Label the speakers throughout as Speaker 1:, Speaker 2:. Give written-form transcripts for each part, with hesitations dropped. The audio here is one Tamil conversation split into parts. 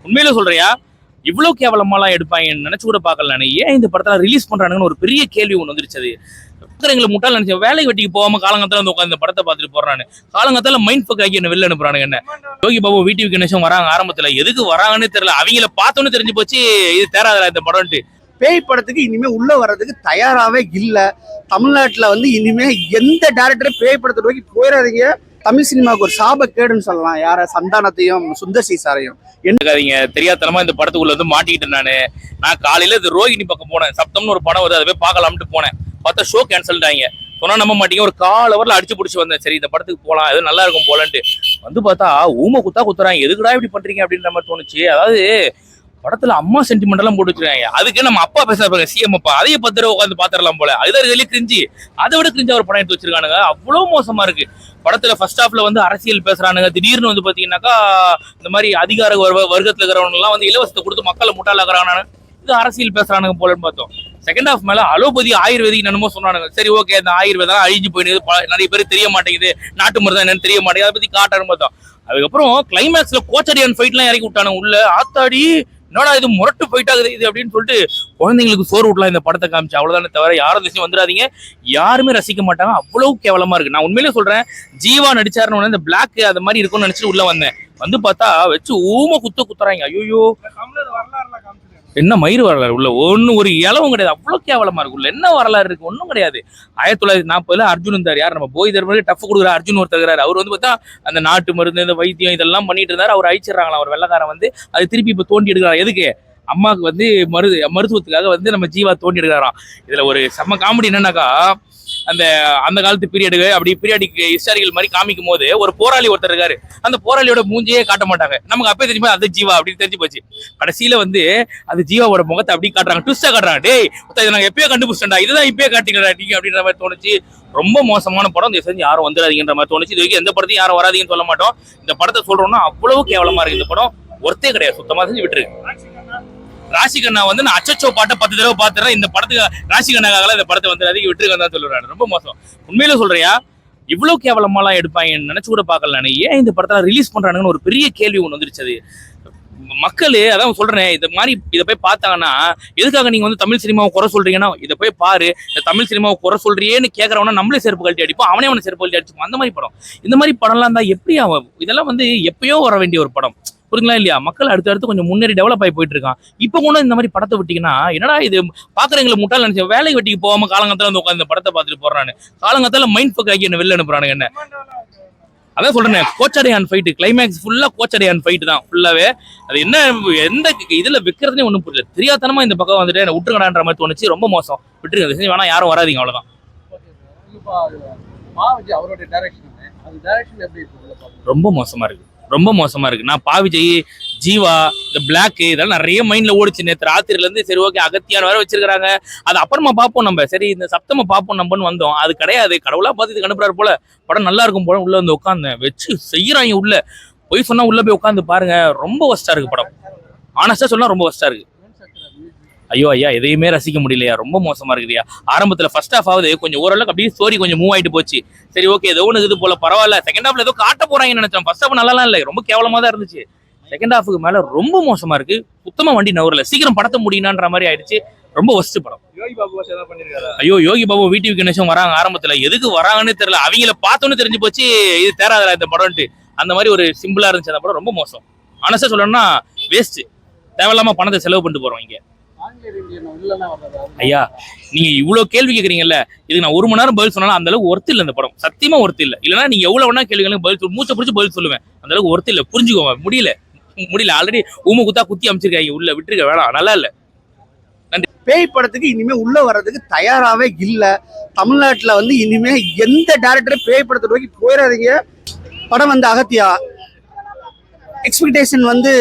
Speaker 1: உண்மையில சொல்றியா? இவ்வளவு கேவலமாலாம் எடுப்பாங்க நினைச்சு கூட பார்க்கல நானு. ஏன் இந்த படத்தை ரிலீஸ் பண்றானுங்கன்னு ஒரு பெரிய கேள்வி ஒன்று வந்துருச்சு. எங்களை முட்டாள் நினைச்சேன். வேலைக்கு வெட்டிக்கு போகாம காலங்கத்தால வந்து உட்காந்து இந்த படத்தை பார்த்துட்டு போறானு. காலங்கத்தால மைண்ட் ஃபக் ஆகி என்ன வெளில அனுப்புறானுங்க. என்ன யோகி பாபு வீட்டு கணேசன் வராங்க ஆரம்பத்துல, எதுக்கு வராங்கன்னு தெரியல. அவங்கள பார்த்தோன்னு தெரிஞ்சு போச்சு இது தேராதல இந்த படம்ட்டு.
Speaker 2: பேய் படத்துக்கு இனிமே உள்ள வர்றதுக்கு தயாராகவே இல்லை. தமிழ்நாட்டில் வந்து இனிமே எந்த டேரக்டரும் பேய் படத்தை நோக்கி போயிடாதீங்க. தமிழ் சினிமாவுக்கு ஒரு சாபக்கேடுன்னு சொல்லலாம். யார சந்தானத்தையும் சுந்தர்சி சாரையும்
Speaker 1: என்னக்காதீங்க தெரியாதனமா இந்த படத்துக்குள்ள வந்து மாட்டிக்கிட்டேன் நான் காலையில இது ரோஹிணி பக்கம் போனேன். சப்தம்னு ஒரு படம் வருது, அதை போய் பார்க்கலாம்ட்டு போனேன். பார்த்தா ஷோ கேன்சல் ஆகிங்க. சொன்னா நம்ப மாட்டீங்க, ஒரு 1/4 ஹவர்ல அடிச்சு பிடிச்சி வந்தேன். சரி இந்த படத்துக்கு போகலாம், எதுவும் நல்லா இருக்கும் போலன்ட்டு வந்து பார்த்தா ஊமை குத்துறாங்க. எதுக்குடா இப்படி பண்றீங்க அப்படின்ற மாதிரி தோணுச்சு. அதாவது படத்துல அம்மா சென்டிமெண்ட் எல்லாம் போட்டு வச்சிருக்காங்க. அதுக்கு நம்ம அப்பா பேசுறாங்க சிஎம் அப்பா, அதையே 10 தடவை உட்காந்து பாத்திரலாம் போல. அதுதான் வெளியே கிரிஞ்சி, அதை விட கிரிஞ்சா ஒரு படம் எடுத்து வச்சிருக்கானுங்க. அவ்வளவு மோசமா இருக்கு. படத்துல ஃபர்ஸ்ட் ஹாஃப்ல வந்து அரசியல் பேசுறானுங்க. திடீர்னு வந்து பாத்தீங்கன்னாக்கா இந்த மாதிரி அதிகார வர்க்கத்துல இருக்கிறவங்க எல்லாம் வந்து இலவசத்தை கொடுத்து மக்களை முட்டாளாக்குறாங்க. இது அரசியல் பேசுறானுங்க போலன்னு பார்த்தோம். செகண்ட் ஹாஃப் மேல அலோபதி ஆயுர்வேதிக் என்னமோ சொன்னானுங்க. சரி ஓகே, அந்த ஆயுர்வேதம் அழிஞ்சு போயிடுது, நிறைய பேர் தெரிய மாட்டேங்குது, நாட்டு மருந்தம் என்னன்னு தெரிய மாட்டேங்குது, அதை பத்தி காட்டணும் பார்த்தோம். அதுக்கப்புறம் கிளைமேக்ஸ்ல கோச்சடியான் ஃபைட் எல்லாம் இறக்கி விட்டானுங்க உள்ள. ஆத்தாடி என்னடா இது முரட்டு ஃபைட் ஆகுது இது அப்படின்னு சொல்லிட்டு குழந்தைங்களுக்கு சோறு விடலாம் இந்த படத்தை காமிச்சு. அவ்வளவுதானே தவிர யாரும் திசையும் வந்துடாதீங்க. யாருமே ரசிக்க மாட்டாங்க. அவ்வளவு கேவலமா இருக்கு. நான் உண்மையிலே சொல்றேன், ஜீவா நடிச்சாருன்னு இந்த பிளாக் அது மாதிரி இருக்கும்னு நினைச்சிட்டு உள்ள வந்தேன். வந்து பார்த்தா வச்சு ஊமை குத்துறாங்க. ஐயோ என்ன மயிறு வரலாறு உள்ள ஒரு இளவும் கிடையாது. அவ்வளவு கேவலமா இருக்கு. உள்ள என்ன வரலாறு இருக்கு? ஒன்றும் கிடையாது. 1940 அர்ஜுன் இருந்தார். யார் நம்ம போய் தர்ம டஃப் கொடுக்குற அர்ஜுன் ஒருத்தர். அவர் வந்து பார்த்தா அந்த நாட்டு மருந்து இந்த வைத்தியம் இதெல்லாம் பண்ணிட்டு இருந்தாரு. அவர் அழிச்சிடறாங்களா அவர் வெள்ளக்காரன் வந்து. அது திருப்பி இப்ப தோண்டி எடுக்கிறார். எதுக்கு? அம்மாவுக்கு வந்து மருத்துவத்துக்காக வந்து நம்ம ஜீவா தோண்டி எடுக்கிறாராம். இதுல ஒரு செம்ம காமெடி என்னன்னாக்கா, அந்த காலத்து பீரியடு அப்படி பீரியாடிக் ஹிஸ்டாரிக்கல் மாதிரி காமிக்கும் போது ஒரு போராளி ஒருத்தர் இருக்காரு. அந்த போராளியோட மூஞ்சியே காட்ட மாட்டாங்க. நமக்கு அப்பயே தெரியுமா அது ஜீவா அப்படின்னு தெரிஞ்சு போச்சு. கடைசியில வந்து அது ஜீவாவோட முகத்தை அப்படி காட்டுறாங்க, ட்விஸ்டா காட்டுறாங்க. டேய் இதை நாங்க எப்பயே கண்டுபிடிச்சா, இதுதான் இப்பயே காட்டிங்களா நீங்க அப்படின்ற மாதிரி தோணுச்சு. ரொம்ப மோசமான படம். இந்த செஞ்சு யாரும் வந்துடாதீங்கன்ற மாதிரி தோணுச்சு. இது வரைக்கும் எந்த படத்தையும் யாரும் வராதீங்கன்னு சொல்ல மாட்டோம். இந்த படத்தை சொல்றோம்னா அவ்வளவு கேவலமா இருக்கு. இந்த படம் ஒர்த்தே கிடையாது. சுத்தமா செஞ்சு விட்டுருக்கு. ராசிகண்ணா வந்து நான் அச்சச்சோ பாட்டை 10 தடவை பார்த்துறேன். இந்த படத்துக்கு ராசிகண்ணாக்காக இந்த படத்தை வந்து அதிக விட்டுருக்கேன் தான் சொல்லுறாரு. ரொம்ப மோசம். உண்மையில சொல்றியா? இவ்வளவு கேவலமாலாம் எடுப்பாங்க நினைச்சு கூட பார்க்கல நானு. ஏன் இந்த படத்தை ரிலீஸ் பண்றானுங்கன்னு ஒரு பெரிய கேள்வி ஒன்று வந்துருச்சு. மக்கள் அதான் சொல்றேன், இந்த மாதிரி இதை போய் பார்த்தாங்கன்னா எதுக்காக நீங்க வந்து தமிழ் சினிமாவை குறை சொல்றீங்கன்னா இதை போய் பாரு. இந்த தமிழ் சினிமாவை குறை சொல்றியேன்னு கேட்கறவனா நம்மளே செருப்பு கழட்டி அடிப்போம், அவனே செருப்பு கழட்டி அடிச்சுப்போம். அந்த மாதிரி படம். இந்த மாதிரி படம்லாம் இருந்தா எப்படி ஆகும்? இதெல்லாம் வந்து எப்பயோ வர வேண்டிய ஒரு படம். புரியுங்களா இல்லையா? மக்கள் அடுத்தடுத்து கொஞ்சம் முன்னேறி டெவலப் ஆகி போயிட்டு இருக்கான். இப்ப கூட இந்த மாதிரி படத்தை விட்டீங்கன்னா என்னடா இது பாக்குறவங்களை முட்டாள் நினைச்சேன். வேலைக்கு வெட்டிக்கு போகாம காலங்கத்தால வந்து உட்காந்து இந்த படத்தை பார்த்துட்டு போறானு. காலங்கத்தால மைண்ட் ஃபக் ஆகி என்ன வெளில அனுப்புறானுங்க. என்ன அதான் சொல்றேன், கோச்சடையான் ஃபைட் கிளைமேக்ஸ் ஃபுல்லா கோச்சடையான் ஃபைட் தான் ஃபுல்லாவே. அது என்ன எந்த இதுல விற்கிறதுனே ஒண்ணும் புரியல. தெரியாதனமா இந்த பக்கம் வந்துட்டு என்ன விட்டுருக்கடான்ற மாதிரி தோணுச்சு. ரொம்ப மோசம். விட்டுருங்க, வேணா யாரும் வராதிங்க, அவ்வளவுதான். ரொம்ப மோசமா இருக்கு. ரொம்ப மோசமா இருக்கு. நான் விஜய், ஜீவா, இந்த பிளாக் இதெல்லாம் நிறைய மைண்ட்ல ஓடிச்சு நேற்று ராத்திரில இருந்து. சரி ஓகே, அகத்தியான் வேற வச்சிருக்காங்க, அது அப்புறமா பார்ப்போம் நம்ம. சரி இந்த சப்தமா பார்ப்போம் நம்மன்னு வந்தோம். அது கிடையாது. கடவுளா பார்த்து இதுக்கு அனுப்புறாரு போல. படம் நல்லா இருக்கும் போல. உள்ள வந்து உட்காந்தேன், வச்சு செய்யறாங்க உள்ள. போய் சொன்னா உள்ள போய் உட்காந்து பாருங்க. ரொம்ப ஒஸ்டா இருக்கு படம். ஆனஸ்டா சொன்னா ரொம்ப ஒஸ்டா இருக்கு. ஐயோ ஐயா, எதையுமே ரசிக்க முடியலையா. ரொம்ப மோசமா இருக்குதுயா. ஆரம்பத்துல ஃபர்ஸ்ட் ஹாஃப் ஆகுது கொஞ்சம் ஓரளவுக்கு அப்படியே ஸ்டோரி கொஞ்சம் மூவ் ஆயிட்டு போச்சு. சரி ஓகே, ஏதோ ஒன்று இது போல பரவாயில்ல. செகண்ட் ஹாஃப்ல ஏதோ காட்ட போறாங்கன்னு நினைச்சேன். ஃபர்ஸ்ட் ஹாஃப் நல்லா இல்லை, ரொம்ப கேவலமா தான் இருந்துச்சு. செகண்ட் ஹாஃபுக்கு மேல ரொம்ப மோசமா இருக்கு. சுத்தமா வண்டி நவரல. சீக்கிரம் படத்தை முடியணுன்ற மாதிரி ஆயிடுச்சு. ரொம்ப ஒஸ்ட் படம். ஐயோ யோகி பாபு வீட்டு கணேசன் வராங்க ஆரம்பத்துல, எதுக்கு வராங்கன்னு தெரியல. அவங்கள பார்த்தோன்னு தெரிஞ்சு போச்சு இது தேராதல இந்த படம்ட்டு. அந்த மாதிரி ஒரு சிம்பிளா இருந்துச்சு அந்த படம். ரொம்ப மோசம். ஆனஸ்டா சொல்லணும்னா வேஸ்ட். தேவையில்லாம பணத்தை செலவு பண்ணிட்டு போறோம் இங்க. ஐயா நீங்க இவ்வளவு கேள்வி கேக்குறீங்கல்ல, இதுக்கு நான் 1 மணி நேரம் பதில் சொன்னாலும் அந்த அளவுக்கு ஒர்த்து இல்ல இந்த படம். சத்தியமா ஒர்த்து இல்ல. இல்லன்னா நீங்க எவ்வளவு வேணா கேள்விகளுக்கு பதில் மூச்சை பிடிச்சி பதில் சொல்லுவேன். அந்த அளவுக்கு ஒர்த்து இல்ல. புரிஞ்சுக்கோங்க. முடியல. ஆல்ரெடி ஊமை குத்தி அமைச்சிருக்காங்க உள்ள. விட்டுருக்க வேணாம், நல்லா இல்ல. நன்றி.
Speaker 2: பேய் படத்துக்கு இனிமே உள்ள வர்றதுக்கு தயாராகவே இல்லை. தமிழ்நாட்டுல வந்து இனிமே எந்த டேரக்டரும் பேய் படத்தை நோக்கி போயிடாதீங்க. படம் வந்து அகத்தியா எக்ஸ்பெக்டேஷன் வந்து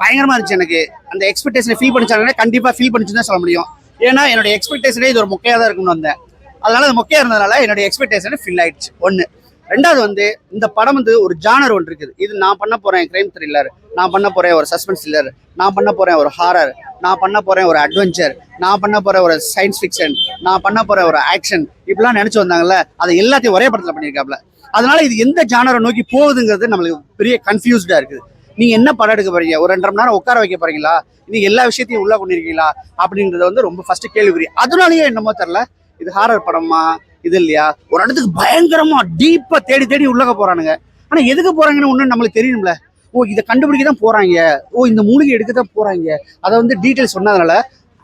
Speaker 2: பயங்கரமா இருந்துச்சு. எனக்கு அந்த எக்ஸ்பெக்டேஷனை ஃபீல் பண்ணிச்சாங்கன்னா கண்டிப்பா ஃபீல் பண்ணிச்சுன்னு தான் சொல்ல முடியும். ஏன்னா என்னோட எக்ஸ்பெக்டேஷனே இது ஒரு மொக்கையா தான் இருக்கும்னு வந்தேன். அதனால அது மொக்கையா இருந்ததுனால என்னோட எக்ஸ்பெக்டேஷன் ஃபில் ஆயிடுச்சு. ஒன்று. ரெண்டாவது வந்து இந்த படம் வந்து ஒரு ஜானர் ஒன்று இருக்குது. இது நான் பண்ண போறேன் கிரைம் த்ரில்லர், நான் பண்ண போறேன் ஒரு சஸ்பென்ஸ் த்ரில்லர், நான் பண்ண போறேன் ஒரு ஹாரர், நான் பண்ண போறேன் ஒரு அட்வென்ச்சர், நான் பண்ண போறேன் ஒரு சயின்ஸ் ஃபிக்ஷன், நான் பண்ண போறேன் ஒரு ஆக்ஷன், இப்படிலாம் நினைச்சு வந்தாங்கல்ல, அதை எல்லாத்தையும் ஒரே படத்துல பண்ணியிருக்காப்ல. அதனால இது எந்த ஜானரை நோக்கி போகுதுங்கிறது நம்மளுக்கு பெரிய கன்ஃபியூஸ்டா இருக்குது. நீங்க என்ன படம் எடுக்க போறீங்க, ஒரு 2.5 மணி நேரம் உட்கார வைக்க போறீங்களா, நீங்க எல்லா விஷயத்தையும் உள்ள கொண்டிருக்கீங்களா அப்படின்றத வந்து ரொம்ப ஃபர்ஸ்ட் கேள்விக்குறி. அதனாலயே என்னமோ தெரியல, இது ஹாரர் படமா இது இல்லையா, ஒரு இடத்துக்கு பயங்கரமா டீப்பா தேடி தேடி உள்ளக போறானுங்க. ஆனா எதுக்கு போறாங்கன்னு ஒண்ணு நம்மளுக்கு தெரியும்ல. ஓ, இதை கண்டுபிடிக்க தான் போறாங்க, ஓ இந்த மூலிகை எடுக்க தான் போறாங்க, அதை வந்து டீட்டெயில் சொன்னதுனால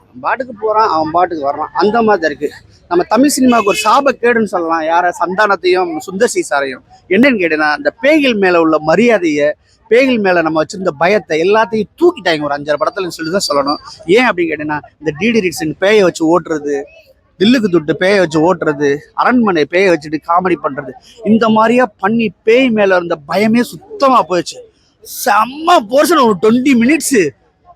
Speaker 2: அவன் பாட்டுக்கு போறான், அவன் பாட்டுக்கு வர்றான். அந்த மாதிரி இருக்கு. நம்ம தமிழ் சினிமாவுக்கு ஒரு சாபக்கேடுன்னு சொல்லலாம் யார, சந்தானத்தையும் சுந்தர் சி சாரையும். என்னன்னு கேட்டேன்னா, இந்த பேய்கள் மேல உள்ள மரியாதையை, பேய்கள் மேல நம்ம வச்சிருந்த பயத்தை எல்லாத்தையும் தூக்கிட்டாங்க ஒரு 5-6 படத்துலன்னு சொல்லி தான் சொல்லணும். ஏன் அப்படின்னு கேட்டீங்கன்னா, இந்த டிடி ரிட்ஸன் பேயை வச்சு ஓட்டுறது, தில்லுக்கு துட்டு பேயை வச்சு ஓட்டுறது, அரண்மனை பேயை வச்சுட்டு காமெடி பண்றது, இந்த மாதிரியா பண்ணி பேய் மேல இருந்த பயமே சுத்தமா போயிடுச்சு. செம்ம போர்ஷன், ஒரு 20 மினிட்ஸ்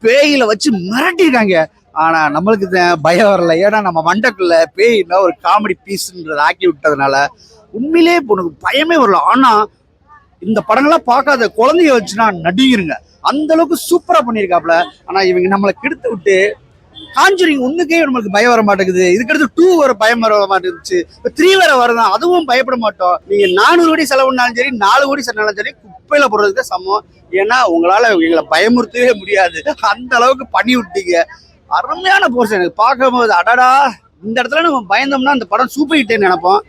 Speaker 2: பேயில வச்சு மிரட்டிருக்காங்க. ஆனா நம்மளுக்கு பயம் வரல, ஏன்னா நம்ம மண்டக்குள்ள பேய்னா ஒரு காமெடி பீஸ்ன்றதை ஆக்கி விட்டதுனால உண்மையிலே உனக்கு பயமே வரல. ஆனா இந்த படங்கள்லாம் பார்க்காத குழந்தைய வச்சுனா நடிகருங்க, அந்த அளவுக்கு சூப்பரா பண்ணியிருக்காப்ல. ஆனா இவங்க நம்மளை கெடுத்து விட்டு காஞ்சூரிங் 1க்கே நம்மளுக்கு பயம் வர மாட்டேங்குது, இதுக்கடுத்து 2 வர பயம் வர மாட்டேங்குது, இப்போ 3 வேற வருதான், அதுவும் பயப்பட மாட்டோம். நீங்க 400 கோடி செலவுனாலும் சரி, 4 கோடி செலவுனாலும் சரி, குப்பையில போடுறதுக்கு சமம். ஏன்னா உங்களால எங்களை பயமுறுத்தவே முடியாது, அந்த அளவுக்கு பண்ணி விட்டீங்க. அருமையான போர்ஷன், எனக்கு பார்க்கும்போது அடடா, இந்த இடத்துல நம்ம பயந்தோம்னா இந்த படம் சூப்பர் ஹிட்னு நினைப்போம்.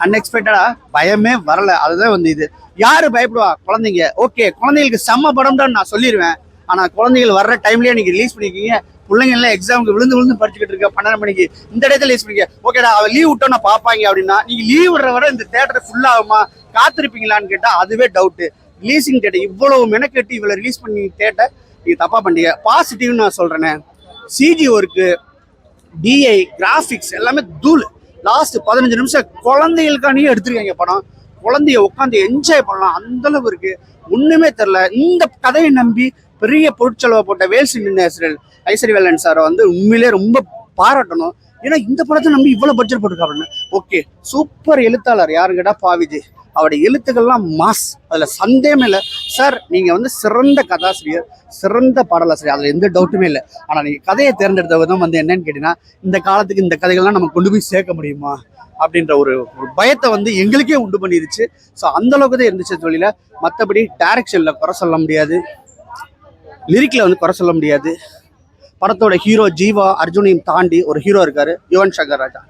Speaker 2: அன்எக்ஸ்பெக்டடா பயமே வரல. அதுதான் வந்து இது. யாரு பயப்படுவா? குழந்தைங்க. ஓகே, குழந்தைங்களுக்கு செம்ம படம் தான் நான் சொல்லிடுவேன். ஆனா குழந்தைகள் வர்ற டைம்லயே நீங்க ரிலீஸ் பண்ணிருக்கீங்க, பிள்ளைங்க எல்லாம் எக்ஸாமுக்கு விழுந்து விழுந்து படிச்சுக்கிட்டு இருக்க 12 மணிக்கு இந்த இடத்துல ரிலீஸ் பண்ணிக்க. ஓகேடா, அவ லீவ் விட்டோன்னா பாப்பாங்க அப்படின்னா, நீங்க லீவ் விடுற வரை இந்த தேட்டர் ஃபுல் ஆகுமா, காத்திருப்பீங்களான்னு கேட்டா அதுவே டவுட்டு. ரிலீசிங் டேட்டை இவ்வளவு மெனக்கெட்டு இவ்வளவு ரிலீஸ் பண்ணி தேட்டை நீங்க தப்பா பண்ணீங்க. பாசிட்டிவ்னு நான் சொல்றேனே, சிஜி ஒர்க்கு, டிஐ, கிராஃபிக்ஸ் எல்லாமே தூள். லாஸ்ட் 15 நிமிஷம் குழந்தைகளுக்கானியே எடுத்திருக்காங்க படம். குழந்தைய உட்காந்து என்ஜாய் பண்ணலாம், அந்த அளவு இருக்கு. ஒண்ணுமே தெரியல. இந்த கதையை நம்பி பெரிய பொருட்செலவை போட்ட வேல்ஸ் நேச்சுரல் ஐஸ்வர்யவேலன் சாரை வந்து உண்மையிலே ரொம்ப பாராட்டணும். ஏன்னா இந்த படத்தை நம்பி இவ்வளவு பட்ஜெட் போட்டிருக்காருன்னு. ஓகே, சூப்பர் எழுத்தாளர் யாரு கேட்டா பாவிஜி. அவருடைய எழுத்துக்கள்லாம் மாஸ், அதுல சந்தேகமே இல்லை. சார் நீங்க வந்து சிறந்த கதாசிரியர், சிறந்த பாடலாசிரியர், அதுல எந்த டவுட்டுமே இல்லை. ஆனா நீங்க கதையை தேர்ந்தெடுத்த விதம் வந்து என்னன்னு கேட்டீங்கன்னா, இந்த காலத்துக்கு இந்த கதைகள்லாம் நம்ம கொண்டு போய் சேர்க்க முடியுமா அப்படின்ற ஒரு பயத்தை வந்து எங்களுக்கே உண்டு பண்ணிருச்சு. ஸோ அந்த அளவுக்கு தான் இருந்துச்சு தொழில. மற்றபடி டைரக்ஷன்ல குறை சொல்ல முடியாது, லிரிக்ல வந்து குறை சொல்ல முடியாது. படத்தோட ஹீரோ ஜீவா அர்ஜுனையும் தாண்டி ஒரு ஹீரோ இருக்காரு, யுவன் சங்கர் ராஜா.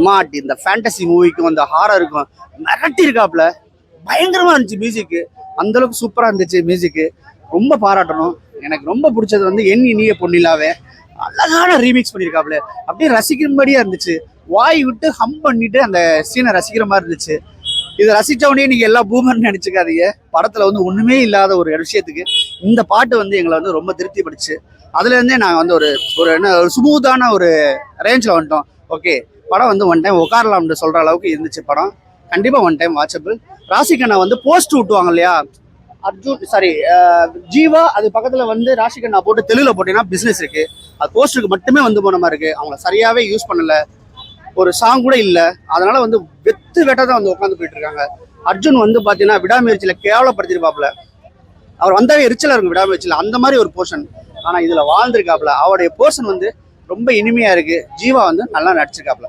Speaker 2: மாட்டி இந்த ஃபேண்டசி மூவிக்கும் அந்த ஹாரருக்கும் மிரட்டி இருக்காப்ல. பயங்கரமா இருந்துச்சு மியூசிக்கு, அந்த அளவுக்கு சூப்பரா இருந்துச்சு மியூசிக்கு. ரொம்ப பாராட்டணும். எனக்கு ரொம்ப பிடிச்சது வந்து என் இனிய பொன்னிலாவே அழகான ரீமிக்ஸ் பண்ணியிருக்காப்ல. அப்படியே ரசிக்கும்படியா இருந்துச்சு. வாய் விட்டு ஹம் பண்ணிட்டு அந்த சீனை ரசிக்கிற மாதிரி இருந்துச்சு. இதை ரசிச்ச உடனே நீங்க எல்லாம் பூமர்னு நினைச்சுக்காதீங்க. படத்துல வந்து ஒண்ணுமே இல்லாத ஒரு விஷயத்துக்கு இந்த பாட்டு வந்து எங்களை வந்து ரொம்ப திருப்தி படுச்சு. அதுல இருந்தே நாங்க வந்து ஒரு ஒரு ஸ்மூத்தான ஒரு ரேஞ்சில் வந்துட்டோம். ஓகே, படம் வந்து ஒன் டைம் உட்காரலாம்னு சொல்ற அளவுக்கு இருந்துச்சு படம். கண்டிப்பா ஒன் டைம் வாட்சபிள். ராசிகண்ணா வந்து போஸ்ட் விட்டுவாங்க இல்லையா, ஜீவா அது பக்கத்துல வந்து ராசிகண்ணா போட்டு தெலுங்குல போட்டீங்கன்னா பிசினஸ் இருக்கு, அது போஸ்டருக்கு மட்டுமே வந்து போன மாதிரி இருக்கு. அவங்க சரியாவே யூஸ் பண்ணல, ஒரு சாங் கூட இல்லை. அதனால வந்து வெத்து வெட்ட தான் வந்து உட்காந்து போயிட்டு இருக்காங்க. அர்ஜுன் வந்து பாத்தீங்கன்னா விடாமுயற்சியில கேவலப்படுத்திருப்பாப்ல. அவர் வந்தாவே எரிச்சலா இருக்கும் விடாமுயற்சியில, அந்த மாதிரி ஒரு போர்ஷன். ஆனா இதுல வாழ்ந்திருக்காப்ல. அவருடைய போர்ஷன் வந்து ரொம்ப இனிமையா இருக்கு. ஜீவா வந்து நல்லா நடிச்சிருக்காப்ல.